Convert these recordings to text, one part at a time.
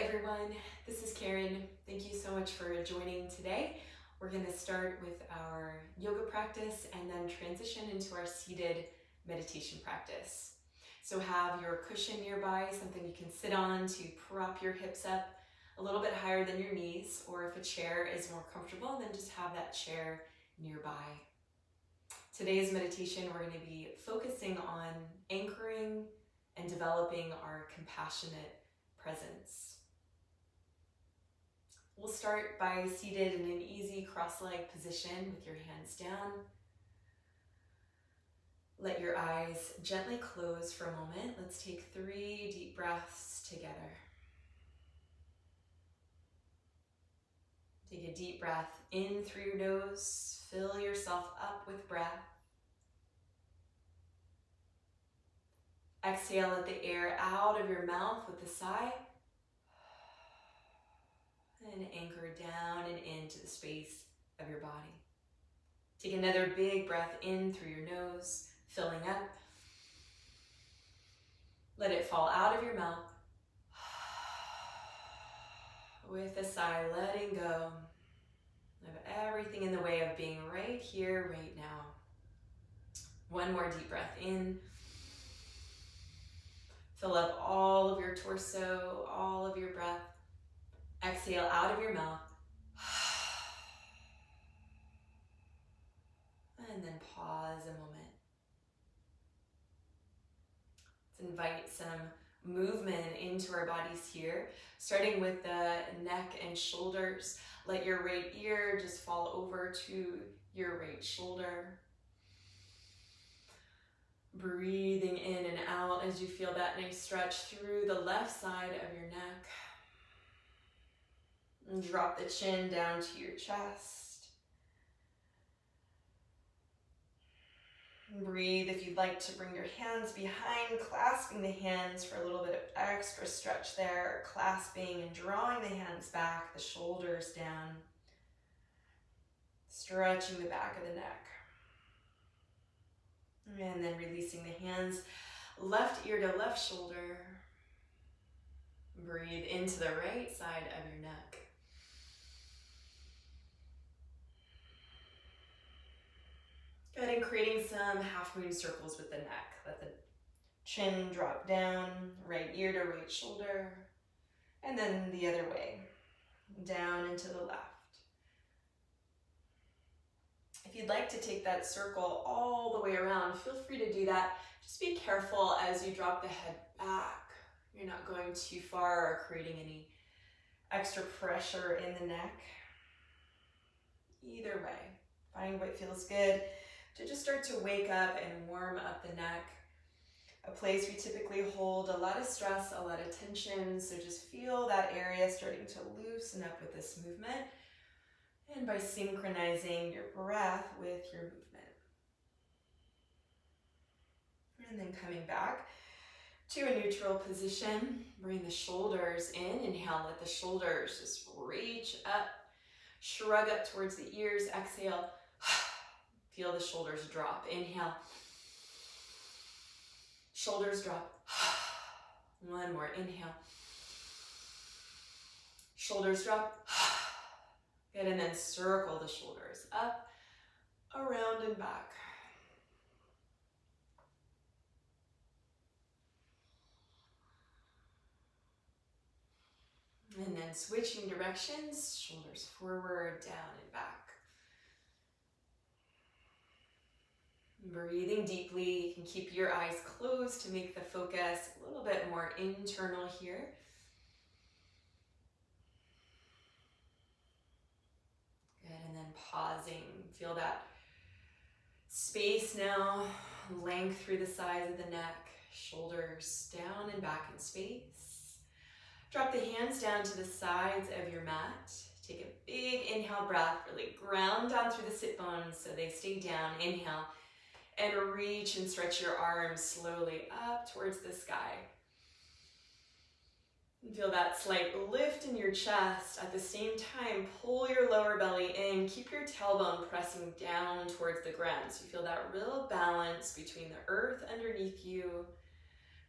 everyone, this is Karen. Thank you so much for joining today. We're going to start with our yoga practice and then transition into our seated meditation practice. So have your cushion nearby, something you can sit on to prop your hips up a little bit higher than your knees, or if a chair is more comfortable, then just have that chair nearby. Today's meditation, we're going to be focusing on anchoring and developing our compassionate presence. We'll start by seated in an easy cross-legged position with your hands down. Let your eyes gently close for a moment. Let's take 3 deep breaths together. Take a deep breath in through your nose. Fill yourself up with breath. Exhale, let the air out of your mouth with a sigh. And anchor down and into the space of your body. Take another big breath in through your nose, filling up. Let it fall out of your mouth. With a sigh, letting go of everything in the way of being right here, right now. One more deep breath in. Fill up all of your torso, all of your breath. Exhale out of your mouth. And then pause a moment. Let's invite some movement into our bodies here, starting with the neck and shoulders. Let your right ear just fall over to your right shoulder. Breathing in and out as you feel that nice stretch through the left side of your neck. And drop the chin down to your chest. Breathe if you'd like to bring your hands behind, clasping the hands for a little bit of extra stretch there, clasping and drawing the hands back, the shoulders down, stretching the back of the neck. And then releasing the hands, left ear to left shoulder. Breathe into the right side of your neck. Good, and creating some half moon circles with the neck. Let the chin drop down, right ear to right shoulder, and then the other way, down and to the left. If you'd like to take that circle all the way around, feel free to do that. Just be careful as you drop the head back. You're not going too far or creating any extra pressure in the neck. Either way, find what feels good to just start to wake up and warm up the neck. A place we typically hold a lot of stress, a lot of tension, so just feel that area starting to loosen up with this movement. And by synchronizing your breath with your movement. And then coming back to a neutral position, bring the shoulders in. Inhale, let the shoulders just reach up. Shrug up towards the ears. Exhale. Feel the shoulders drop. Inhale. Shoulders drop. One more. Inhale. Shoulders drop. Good, and then circle the shoulders up, around, and back. And then switching directions, shoulders forward, down, and back. Breathing deeply, you can keep your eyes closed to make the focus a little bit more internal here. Good, and then pausing. Feel that space now, length through the sides of the neck, shoulders down and back in space. Drop the hands down to the sides of your mat. Take a big inhale breath, really ground down through the sit bones so they stay down. Inhale, and reach and stretch your arms slowly up towards the sky. Feel that slight lift in your chest. At the same time, pull your lower belly in. Keep your tailbone pressing down towards the ground. So you feel that real balance between the earth underneath you,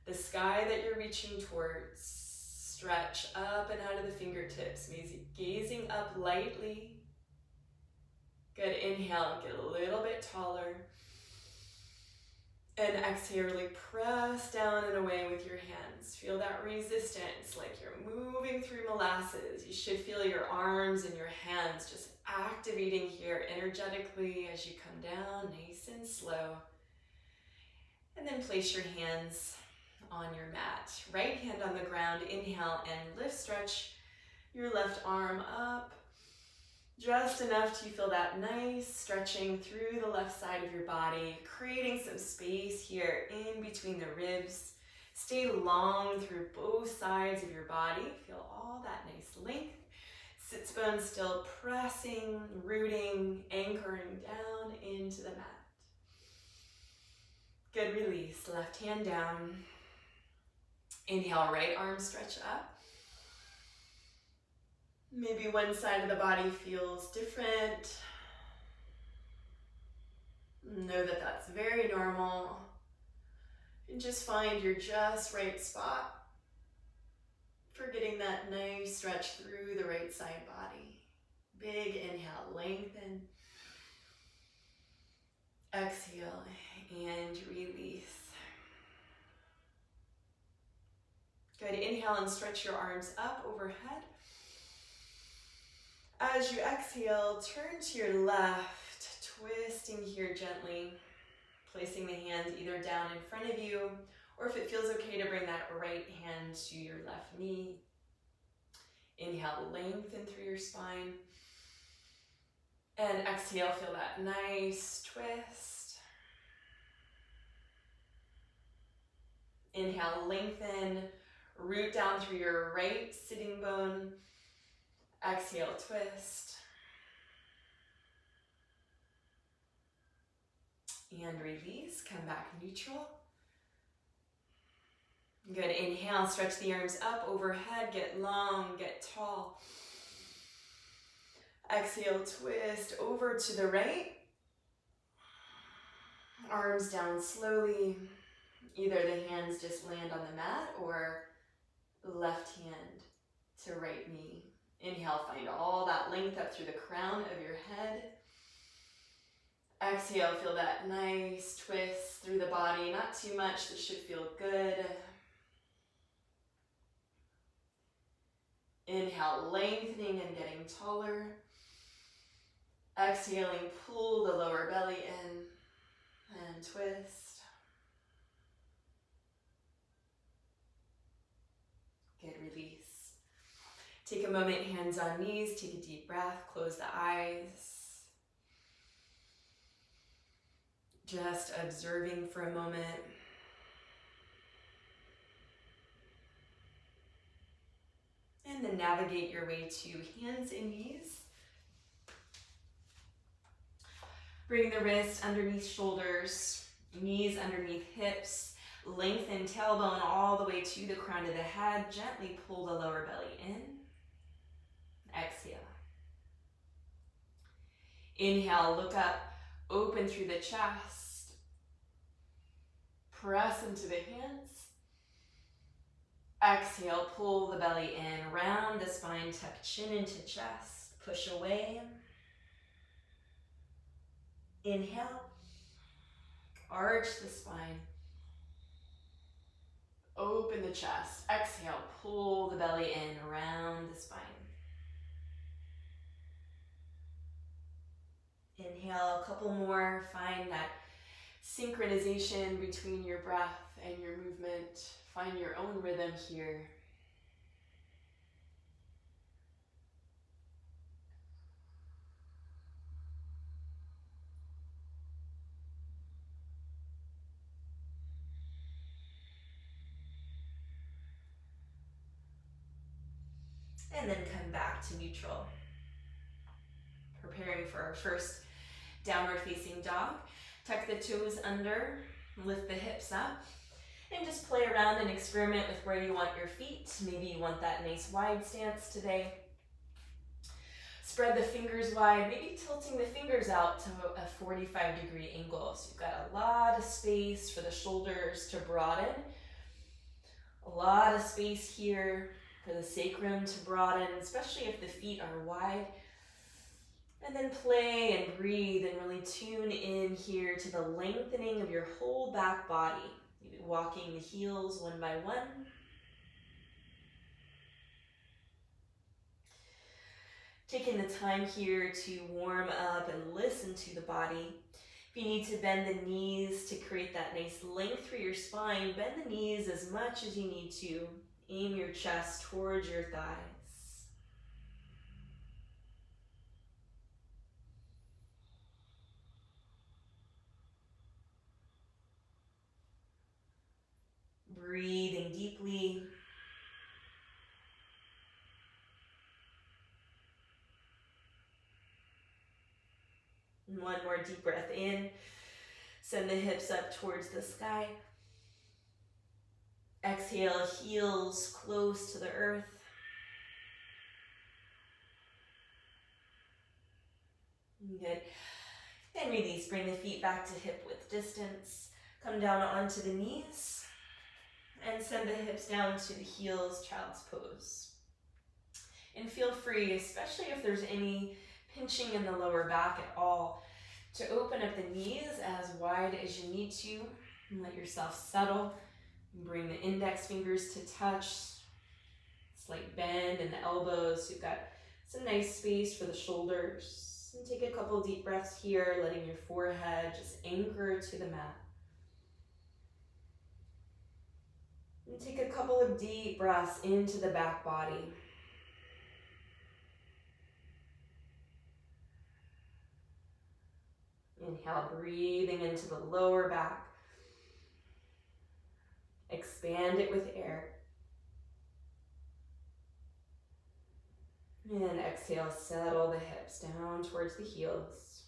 the sky that you're reaching towards. Stretch up and out of the fingertips, maybe gazing up lightly. Good, inhale, get a little bit taller. And exhale, really press down and away with your hands. Feel that resistance, like you're moving through molasses. You should feel your arms and your hands just activating here energetically as you come down, nice and slow. And then place your hands on your mat. Right hand on the ground, inhale and lift, stretch your left arm up. Just enough to feel that nice stretching through the left side of your body, creating some space here in between the ribs. Stay long through both sides of your body. Feel all that nice length. Sits bones still pressing, rooting, anchoring down into the mat. Good, release. Left hand down. Inhale, right arm stretch up. Maybe one side of the body feels different. Know that that's very normal. And just find your just right spot for getting that nice stretch through the right side body. Big inhale, lengthen. Exhale and release. Good, inhale and stretch your arms up overhead. As you exhale, turn to your left, twisting here gently, placing the hands either down in front of you, or if it feels okay to bring that right hand to your left knee. Inhale, lengthen through your spine. And exhale, feel that nice twist. Inhale, lengthen, root down through your right sitting bone. Exhale, twist. And release, come back neutral. Good, inhale, stretch the arms up overhead, get long, get tall. Exhale, twist over to the right. Arms down slowly. Either the hands just land on the mat or left hand to right knee. Inhale, find all that length up through the crown of your head. Exhale, feel that nice twist through the body. Not too much, this should feel good. Inhale, lengthening and getting taller. Exhaling, pull the lower belly in and twist. Good, release. Take a moment, hands on knees, take a deep breath, close the eyes. Just observing for a moment. And then navigate your way to hands and knees. Bring the wrists underneath shoulders, knees underneath hips. Lengthen tailbone all the way to the crown of the head. Gently pull the lower belly in. Exhale. Inhale, look up, open through the chest. Press into the hands. Exhale, pull the belly in, round the spine, tuck chin into chest, push away. Inhale, arch the spine. Open the chest. Exhale, pull the belly in, round the spine. Inhale, a couple more. Find that synchronization between your breath and your movement. Find your own rhythm here. And then come back to neutral. Preparing for our first downward facing dog. Tuck the toes under, lift the hips up, and just play around and experiment with where you want your feet. Maybe you want that nice wide stance today. Spread the fingers wide, maybe tilting the fingers out to a 45-degree angle. So you've got a lot of space for the shoulders to broaden. A lot of space here for the sacrum to broaden, especially if the feet are wide. And then play and breathe and really tune in here to the lengthening of your whole back body. Maybe walking the heels one by one. Taking the time here to warm up and listen to the body. If you need to bend the knees to create that nice length through your spine, bend the knees as much as you need to. Aim your chest towards your thighs. Breathing deeply. And one more deep breath in. Send the hips up towards the sky. Exhale, heels close to the earth. Good. And release. Bring the feet back to hip width distance. Come down onto the knees. And send the hips down to the heels, child's pose. And feel free, especially if there's any pinching in the lower back at all, to open up the knees as wide as you need to. And let yourself settle. Bring the index fingers to touch. Slight bend in the elbows. So you've got some nice space for the shoulders. And take a couple deep breaths here, letting your forehead just anchor to the mat. And take a couple of deep breaths into the back body. Inhale, breathing into the lower back. Expand it with air. And exhale, settle the hips down towards the heels.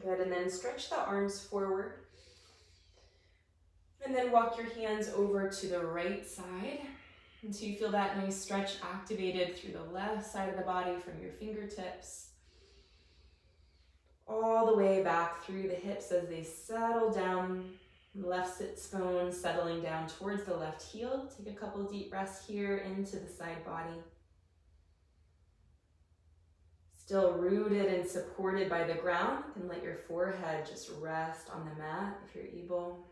Good, and then stretch the arms forward. And then walk your hands over to the right side until you feel that nice stretch activated through the left side of the body from your fingertips. All the way back through the hips as they settle down. Left sits bone settling down towards the left heel. Take a couple deep breaths here into the side body. Still rooted and supported by the ground, and let your forehead just rest on the mat if you're able.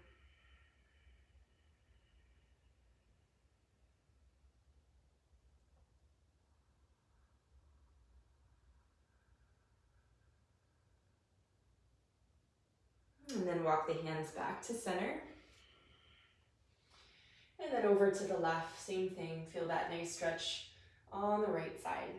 And then walk the hands back to center. And then over to the left, same thing. Feel that nice stretch on the right side.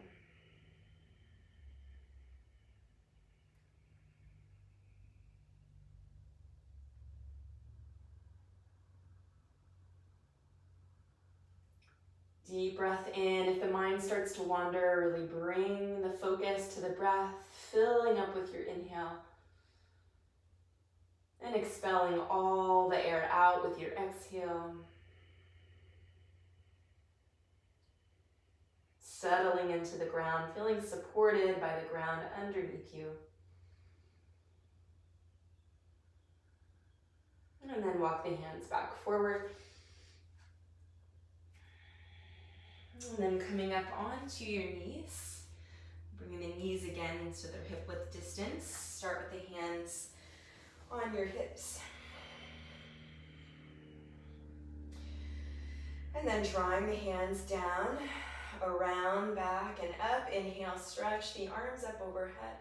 Deep breath in. If the mind starts to wander, really bring the focus to the breath, filling up with your inhale. And expelling all the air out with your exhale. Settling into the ground, feeling supported by the ground underneath you. And then walk the hands back forward. And then coming up onto your knees. Bringing the knees again into their hip width distance. Start with the hands on your hips. And then drawing the hands down, around, back, and up. Inhale, stretch the arms up overhead.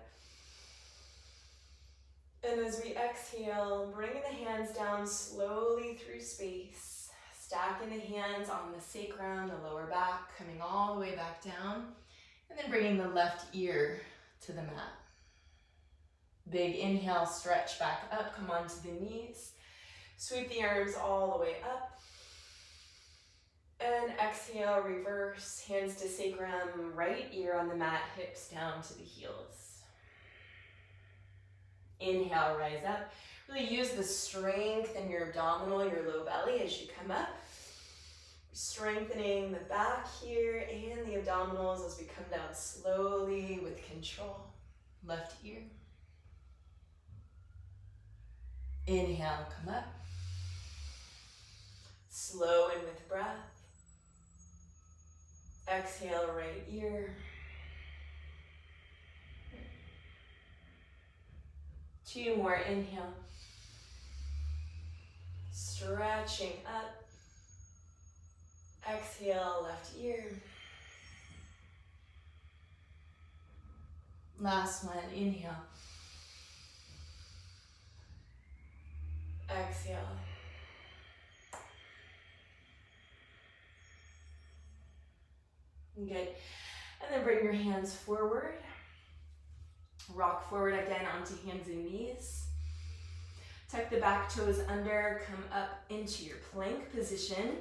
And as we exhale, bringing the hands down slowly through space. Stacking the hands on the sacrum, the lower back, coming all the way back down. And then bringing the left ear to the mat. Big inhale, stretch back up, come onto the knees. Sweep the arms all the way up. And exhale, reverse, hands to sacrum, right ear on the mat, hips down to the heels. Inhale, rise up. Really use the strength in your abdominal, your low belly as you come up. Strengthening the back here and the abdominal. abdominals as we come down slowly with control. Left ear. Inhale, come up. Slow in with breath. Exhale, right ear. 2 more, inhale. Stretching up. Exhale, left ear. Last one, inhale. Exhale. Good. And then bring your hands forward. Rock forward again onto hands and knees. Tuck the back toes under, come up into your plank position.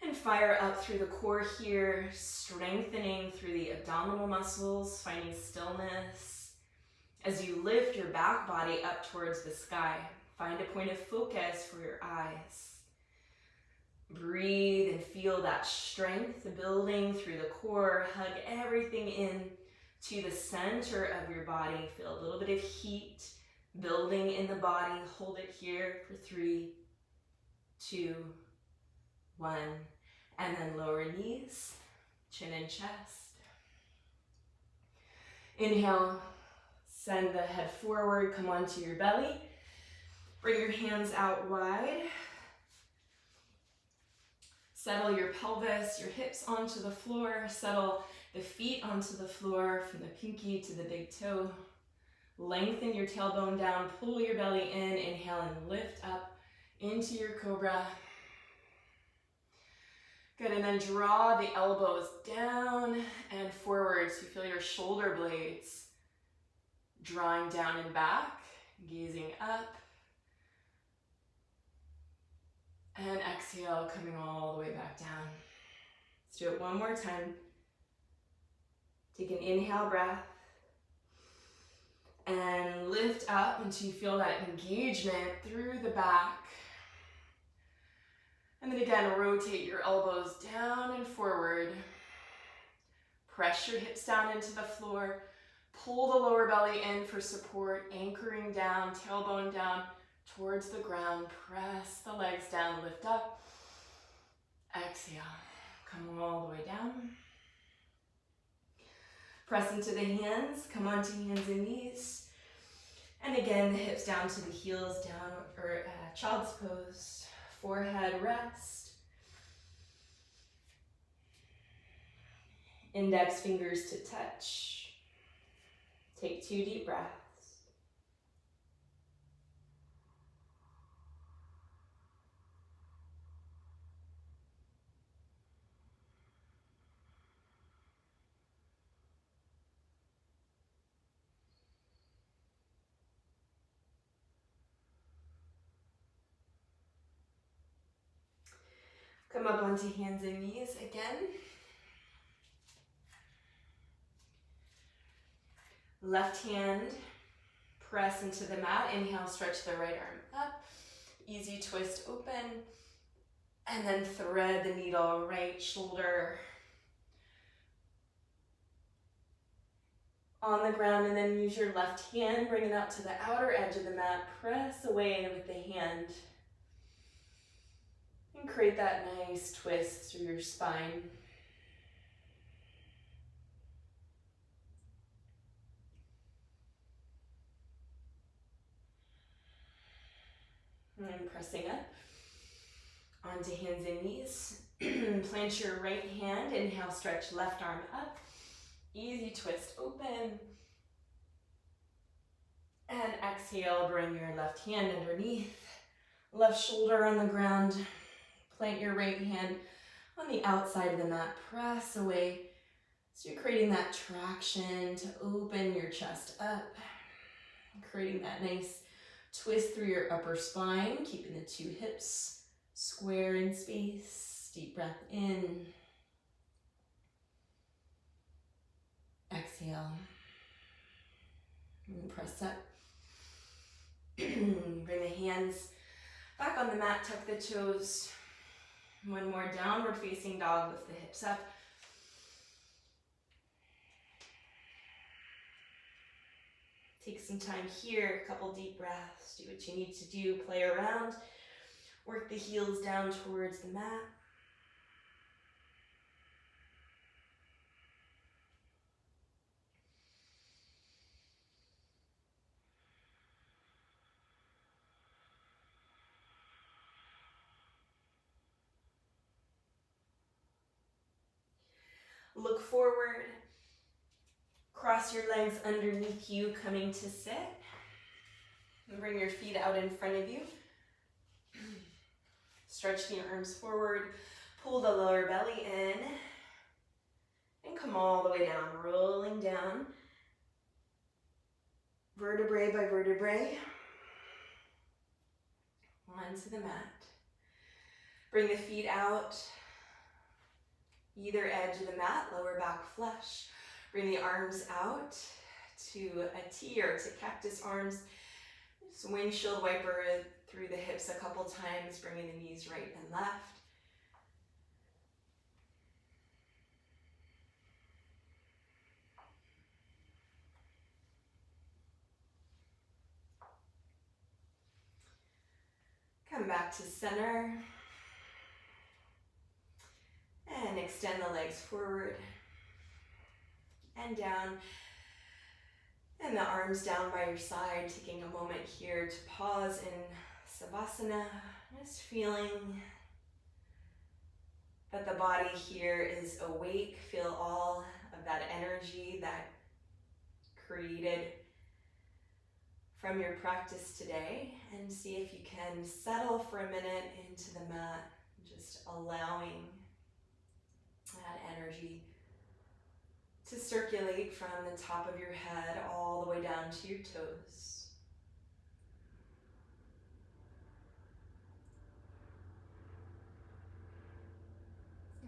And fire up through the core here, strengthening through the abdominal muscles, finding stillness. As you lift your back body up towards the sky, find a point of focus for your eyes. Breathe and feel that strength building through the core. Hug everything in to the center of your body. Feel a little bit of heat building in the body. Hold it here for 3, 2, 1. And then lower knees, chin and chest. Inhale, send the head forward, come onto your belly. Bring your hands out wide. Settle your pelvis, your hips onto the floor. Settle the feet onto the floor from the pinky to the big toe. Lengthen your tailbone down, pull your belly in. Inhale and lift up into your cobra. Good, and then draw the elbows down and forward so you feel your shoulder blades drawing down and back, gazing up. And exhale, coming all the way back down. Let's do it one more time. Take an inhale breath. And lift up until you feel that engagement through the back. And then again, rotate your elbows down and forward. Press your hips down into the floor. Pull the lower belly in for support, anchoring down, tailbone down towards the ground. Press the legs down, lift up. Exhale, come all the way down. Press into the hands, come onto hands and knees. And again, the hips down to the heels, down or child's pose. Forehead rest. Index fingers to touch. Take 2 deep breaths. Come up onto hands and knees again. Left hand, press into the mat. Inhale, stretch the right arm up. Easy twist open. And then thread the needle, right shoulder on the ground. And then use your left hand, bring it out to the outer edge of the mat. Press away with the hand. And create that nice twist through your spine. And pressing up onto hands and knees. Plant your right hand. Inhale, stretch left arm up. Easy twist open. And exhale, bring your left hand underneath. Left shoulder on the ground. Plant your right hand on the outside of the mat. Press away. So you're creating that traction to open your chest up. Creating that nice twist through your upper spine. Keeping the 2 hips square in space. Deep breath in. Exhale. And press up. Bring the hands back on the mat. Tuck the toes. One more, downward facing dog, lift the hips up. Take some time here, a couple deep breaths, do what you need to do, play around, work the heels down towards the mat. Look forward, cross your legs underneath you, coming to sit. And bring your feet out in front of you. Stretch the arms forward, pull the lower belly in, and come all the way down, rolling down, vertebrae by vertebrae, onto the mat. Bring the feet out, either edge of the mat, lower back flush. Bring the arms out to a T or to cactus arms. Just windshield wiper through the hips a couple times, bringing the knees right and left. Come back to center. And extend the legs forward and down. And the arms down by your side, taking a moment here to pause in Savasana, just feeling that the body here is awake. Feel all of that energy that created from your practice today, and see if you can settle for a minute into the mat, just allowing that energy to circulate from the top of your head all the way down to your toes.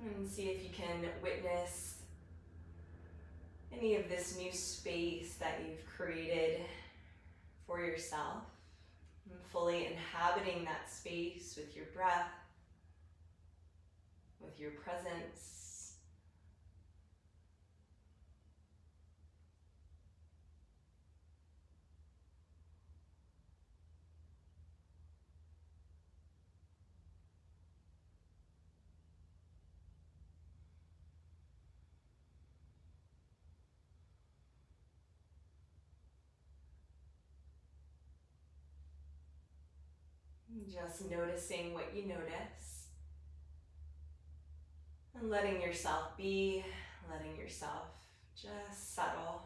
And see if you can witness any of this new space that you've created for yourself, and fully inhabiting that space with your breath, with your presence. Just noticing what you notice, and letting yourself be, letting yourself just settle.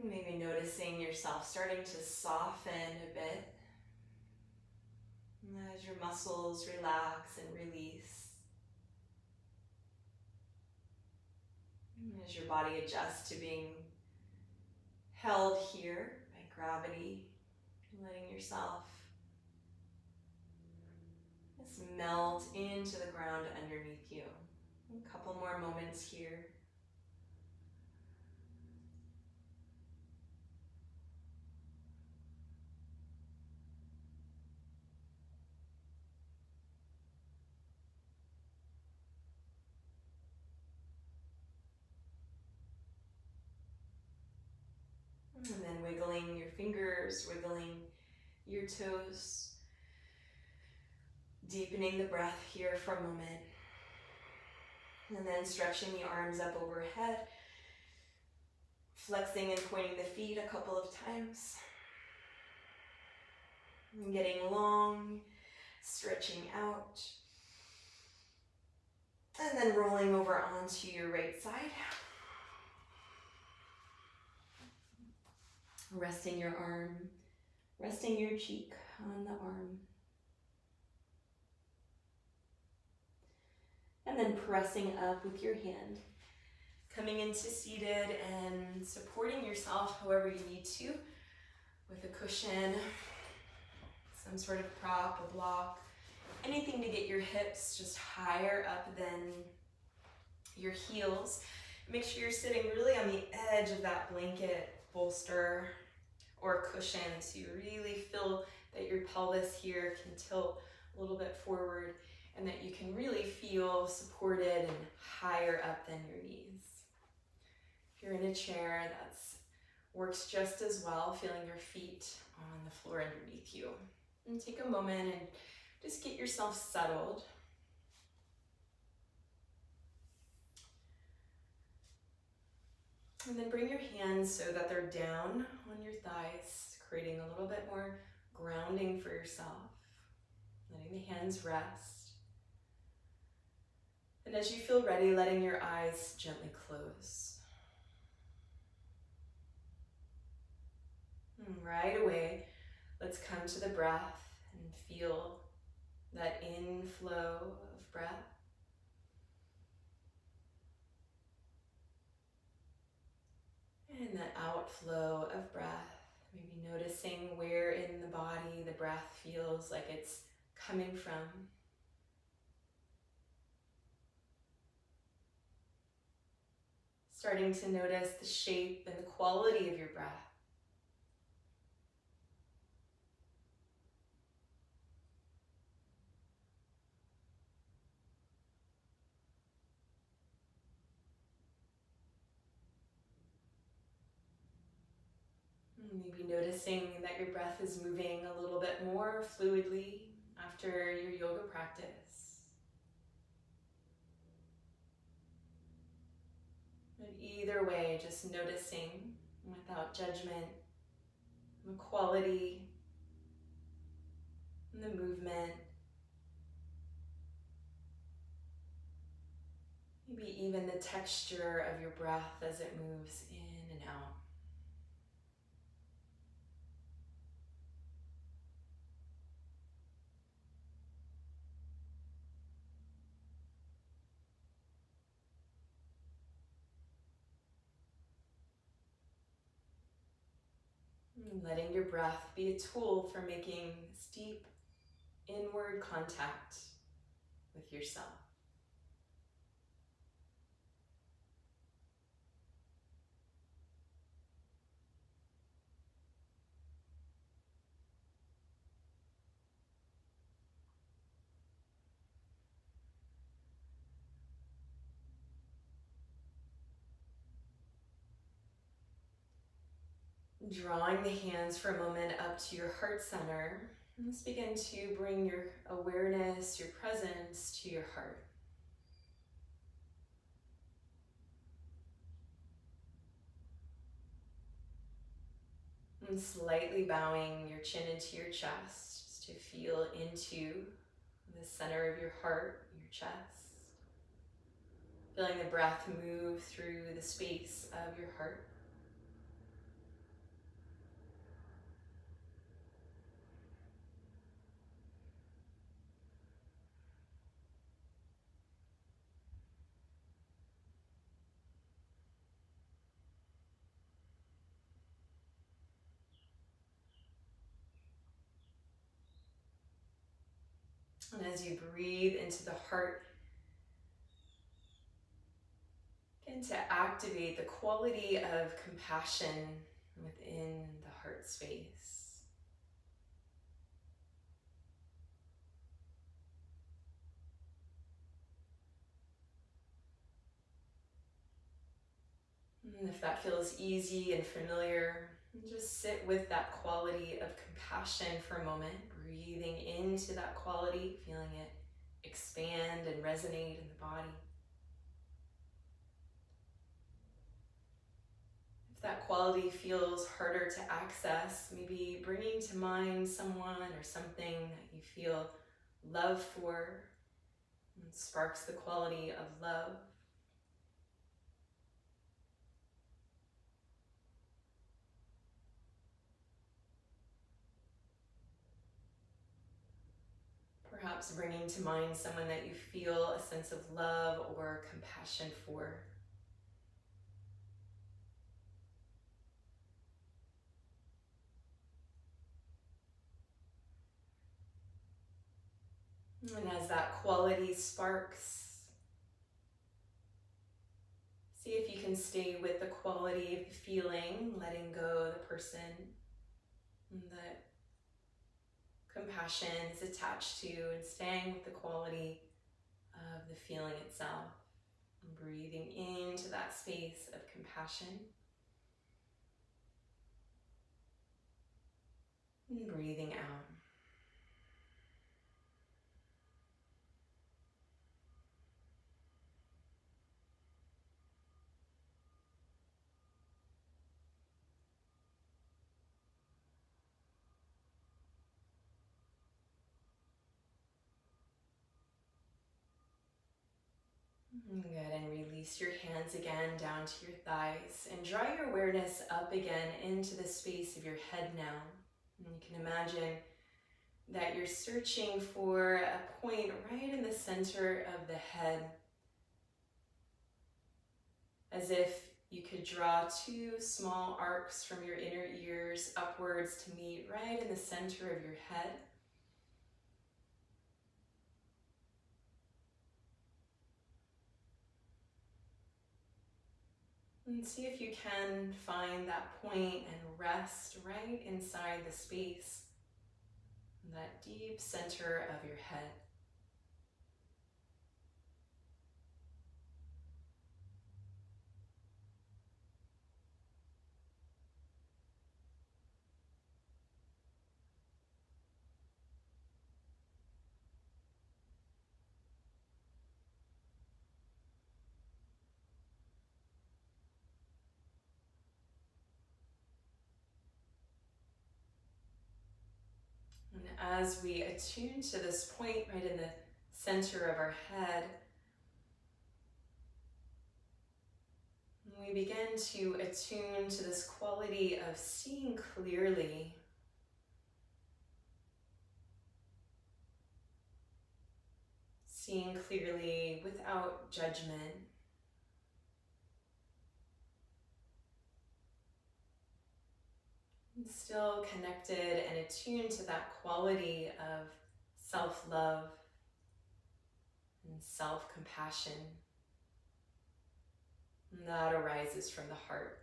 Maybe noticing yourself starting to soften a bit as your muscles relax and release. As your body adjusts to being held here by gravity, letting yourself just melt into the ground underneath you. A couple more moments here. And then wiggling your fingers, wiggling your toes, deepening the breath here for a moment. And then stretching the arms up overhead, flexing and pointing the feet a couple of times. And getting long, stretching out. And then rolling over onto your right side. Resting your arm, resting your cheek on the arm. And then pressing up with your hand. Coming into seated and supporting yourself however you need to, with a cushion, some sort of prop, a block, anything to get your hips just higher up than your heels. Make sure you're sitting really on the edge of that blanket, bolster, or cushion, so you really feel that your pelvis here can tilt a little bit forward and that you can really feel supported and higher up than your knees. If you're in a chair, that works just as well, feeling your feet on the floor underneath you. And take a moment and just get yourself settled. And then bring your hands so that they're down on your thighs, creating a little bit more grounding for yourself. Letting the hands rest. And as you feel ready, letting your eyes gently close. And right away, let's come to the breath and feel that inflow of breath. And that outflow of breath. Maybe noticing where in the body the breath feels like it's coming from. Starting to notice the shape and the quality of your breath. Maybe noticing that your breath is moving a little bit more fluidly after your yoga practice. But either way, just noticing without judgment the quality and the movement. Maybe even the texture of your breath as it moves in and out. And letting your breath be a tool for making this deep inward contact with yourself. Drawing the hands for a moment up to your heart center. Let's begin to bring your awareness, your presence to your heart. And slightly bowing your chin into your chest, just to feel into the center of your heart, your chest. Feeling the breath move through the space of your heart. And as you breathe into the heart, begin to activate the quality of compassion within the heart space. And if that feels easy and familiar, just sit with that quality of compassion for a moment, breathing into that quality, feeling it expand and resonate in the body. If that quality feels harder to access, maybe bringing to mind someone or something that you feel love for, and sparks the quality of love. Perhaps bringing to mind someone that you feel a sense of love or compassion for. And as that quality sparks, See if you can stay with the quality of the feeling, letting go of the person that compassion is attached to, and staying with the quality of the feeling itself. And breathing into that space of compassion. And breathing out. Good, and release your hands again down to your thighs and draw your awareness up again into the space of your head now. And you can imagine that you're searching for a point right in the center of the head, as if you could draw two small arcs from your inner ears upwards to meet right in the center of your head. And see if you can find that point and rest right inside the space, that deep center of your head. And as we attune to this point right in the center of our head, we begin to attune to this quality of seeing clearly. Seeing clearly without judgment. And still connected and attuned to that quality of self-love and self-compassion that arises from the heart.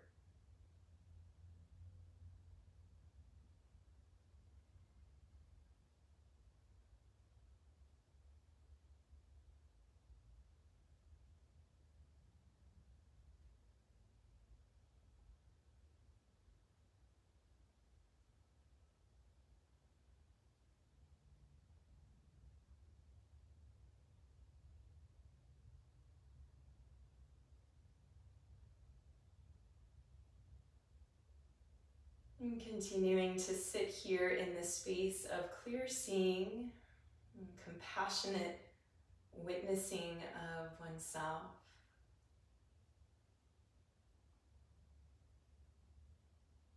And continuing to sit here in this space of clear seeing and compassionate witnessing of oneself.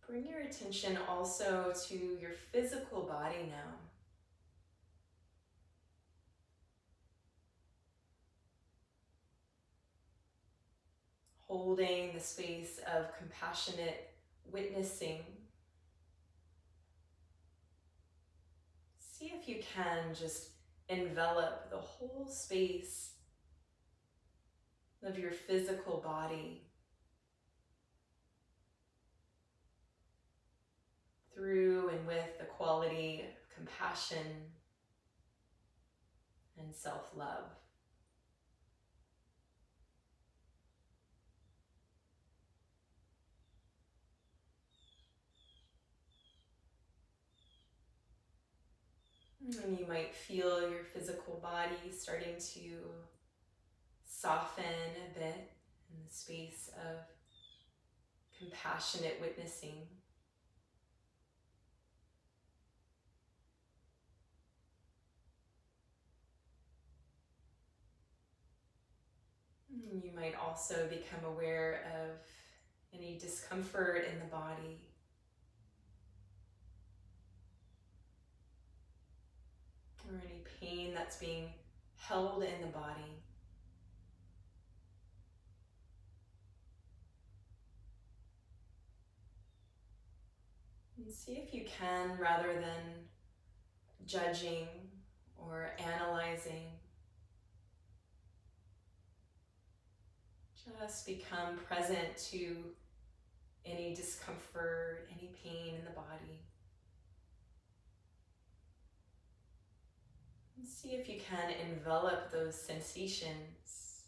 Bring your attention also to your physical body now. Holding the space of compassionate witnessing. See if you can just envelop the whole space of your physical body through and with the quality of compassion and self-love. And you might feel your physical body starting to soften a bit in the space of compassionate witnessing. And you might also become aware of any discomfort in the body. Or any pain that's being held in the body. And see if you can, rather than judging or analyzing, Just become present to any discomfort, any pain in the body. And see if you can envelop those sensations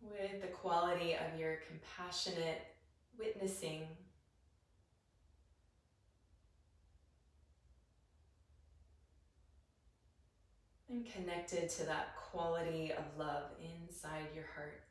with the quality of your compassionate witnessing. And connected to that quality of love inside your heart.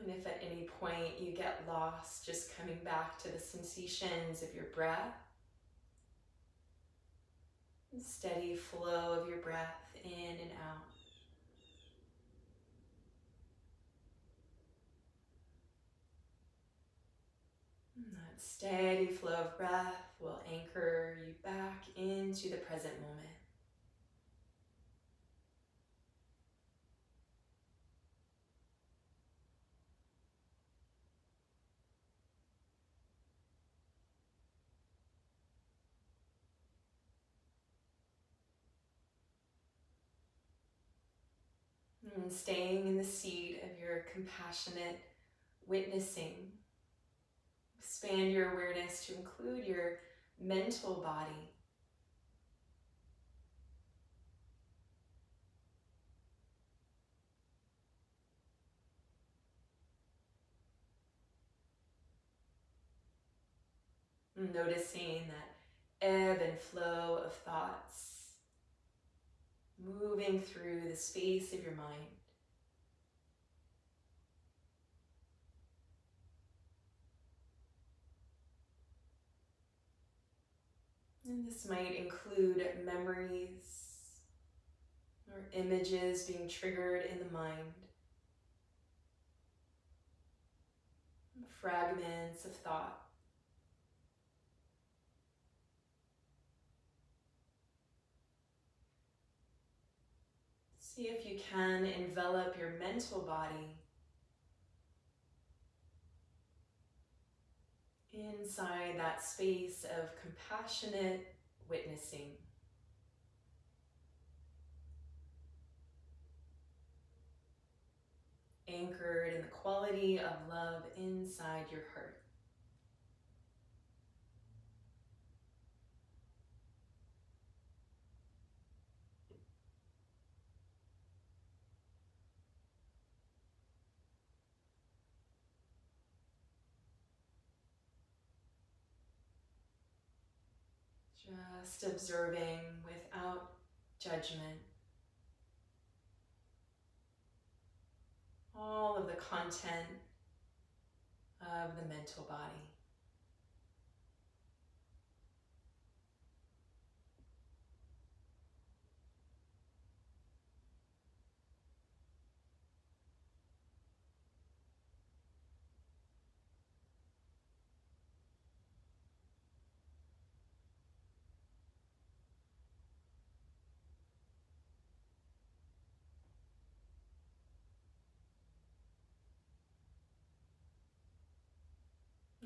And if at any point you get lost, just coming back to the sensations of your breath, steady flow of your breath in and out. And that steady flow of breath will anchor you back into the present moment. And staying in the seat of your compassionate witnessing. Expand your awareness to include your mental body. Noticing that ebb and flow of thoughts moving through the space of your mind. And this might include memories or images being triggered in the mind, fragments of thought. See if you can envelop your mental body inside that space of compassionate witnessing. Anchored in the quality of love inside your heart. Just observing without judgment all of the content of the mental body.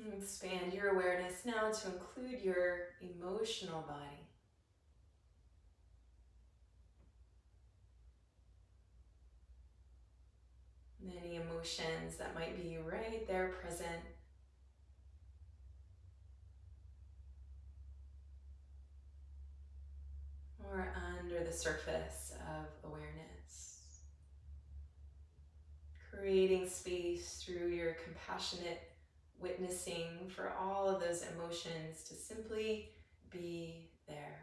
And expand your awareness now to include your emotional body. Many emotions that might be right there present. Or under the surface of awareness. Creating space through your compassionate witnessing for all of those emotions to simply be there.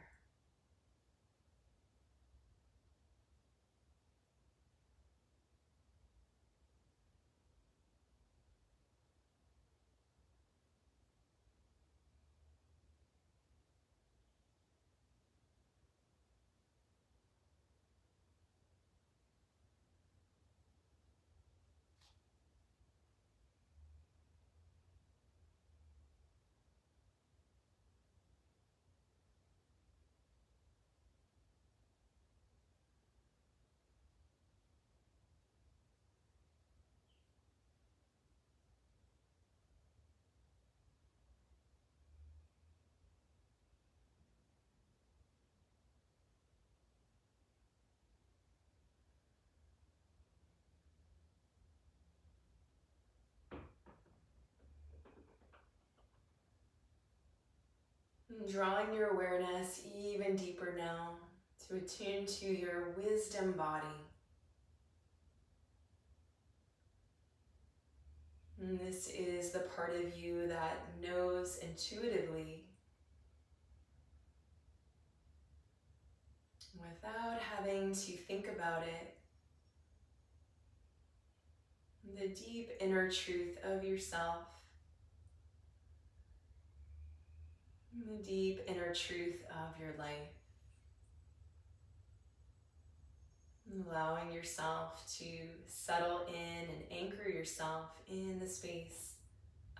And drawing your awareness even deeper now to attune to your wisdom body. And this is the part of you that knows intuitively without having to think about it. The deep inner truth of yourself. The deep inner truth of your life. Allowing yourself to settle in and anchor yourself in the space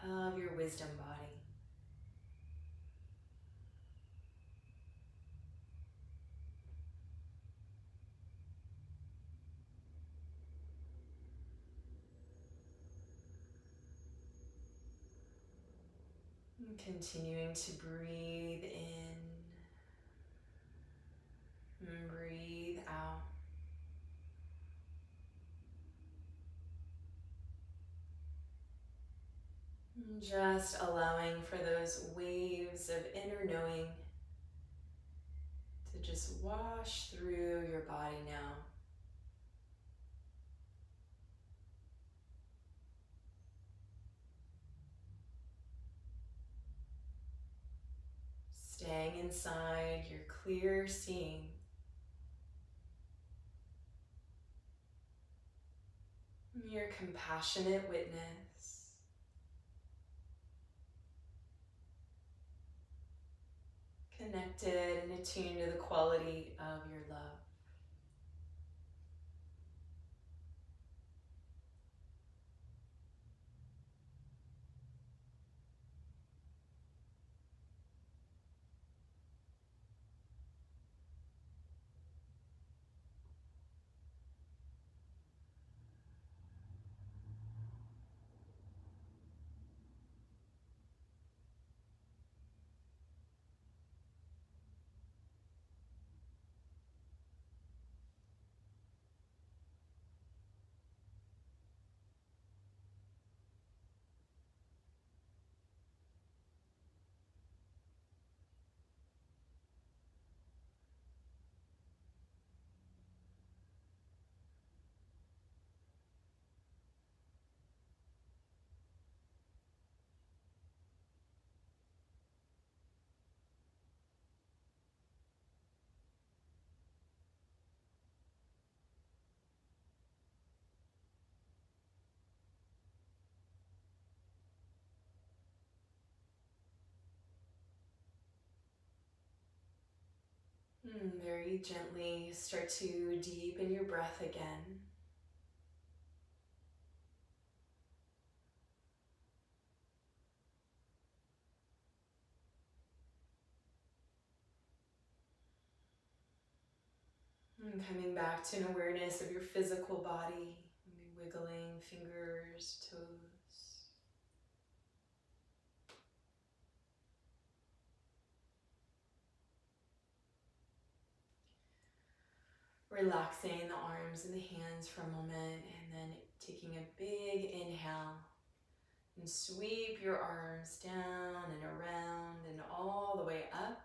of your wisdom body. And continuing to breathe in and breathe out. And just allowing for those waves of inner knowing to just wash through your body now. Staying inside your clear seeing. Your compassionate witness. Connected and attuned to the quality of your love. Very gently start to deepen your breath again. And coming back to an awareness of your physical body, maybe wiggling fingers, toes. Relaxing the arms and the hands for a moment, and then taking a big inhale and sweep your arms down and around and all the way up.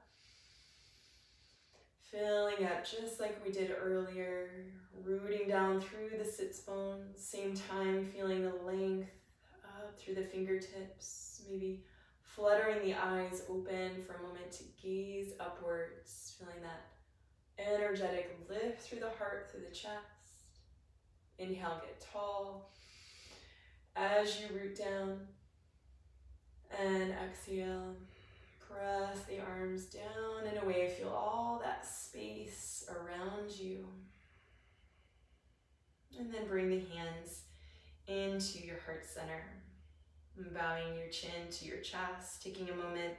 Filling up just like we did earlier, rooting down through the sits bones, same time feeling the length up through the fingertips, maybe fluttering the eyes open for a moment to gaze upwards, feeling that energetic lift through the heart, through the chest. Inhale, get tall as you root down, and exhale. Press the arms down and away. Feel all that space around you. And then bring the hands into your heart center. And bowing your chin to your chest, taking a moment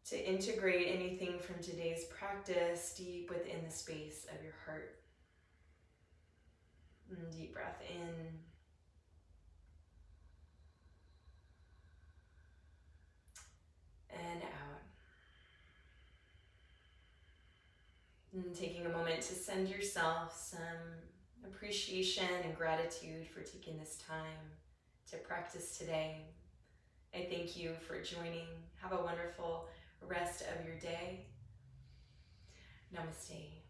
to integrate anything from today's practice deep within the space of your heart. And deep breath in. And out. And taking a moment to send yourself some appreciation and gratitude for taking this time to practice today. I thank you for joining. Have a wonderful rest of your day. Namaste.